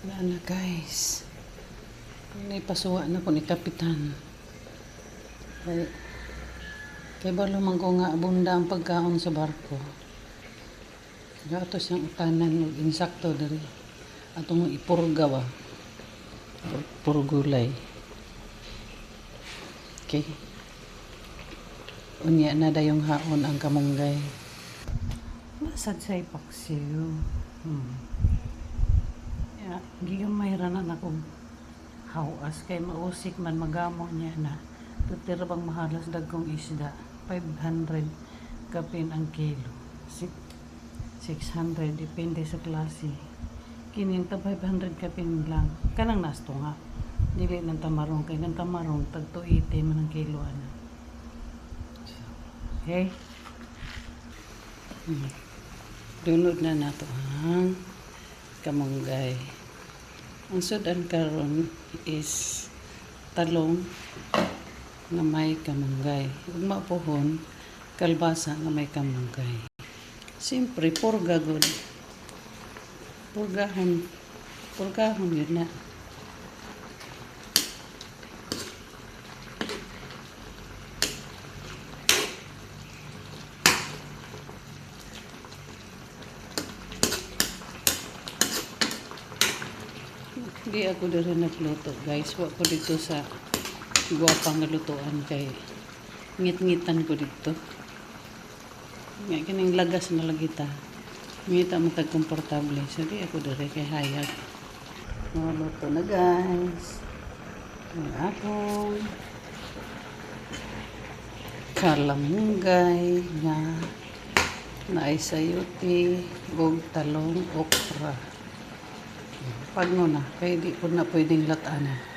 Wala na guys. Naipasuwa na ko ni Kapitan. Kaya ba lumang ko nga abunda ang pagkaon sa barko. Gato siyang utanan ng insakto dari. Atong ipurga ba. Purgulay. Okay. Unya na dayong haon ang kamunggay. Nasad sa ipaksiyo. Gigamay ra na akong hawas kay mausik man magamo niya na tutira bang mahalas dagkong isda 500 kapin ang kilo 600 depende sa klase kininta 500 kapin lang kanang nasto nga dili ng tamarong kay ng tamarong tag 280 man ang kilo ana okay dunod na nato ang kamunggay. Ang sudan karon is talong nga may kamunggay. Ug mapuhon kalbasa nga may kamunggay. Siyempre purga gud. Purgahon yun na. Hindi ako dito nagluto guys. Wa ko dito sa guwapang lutuan kay ngit-ngitan ko dito. Nga kining lagas na lagita. Ngita mo tag komportable. So di ako dito kay hayag. Maluto na guys. Ang akong kalamunggay na naisayuti ug talong okra. Pag na, kaya di ko na pwedeng latanan.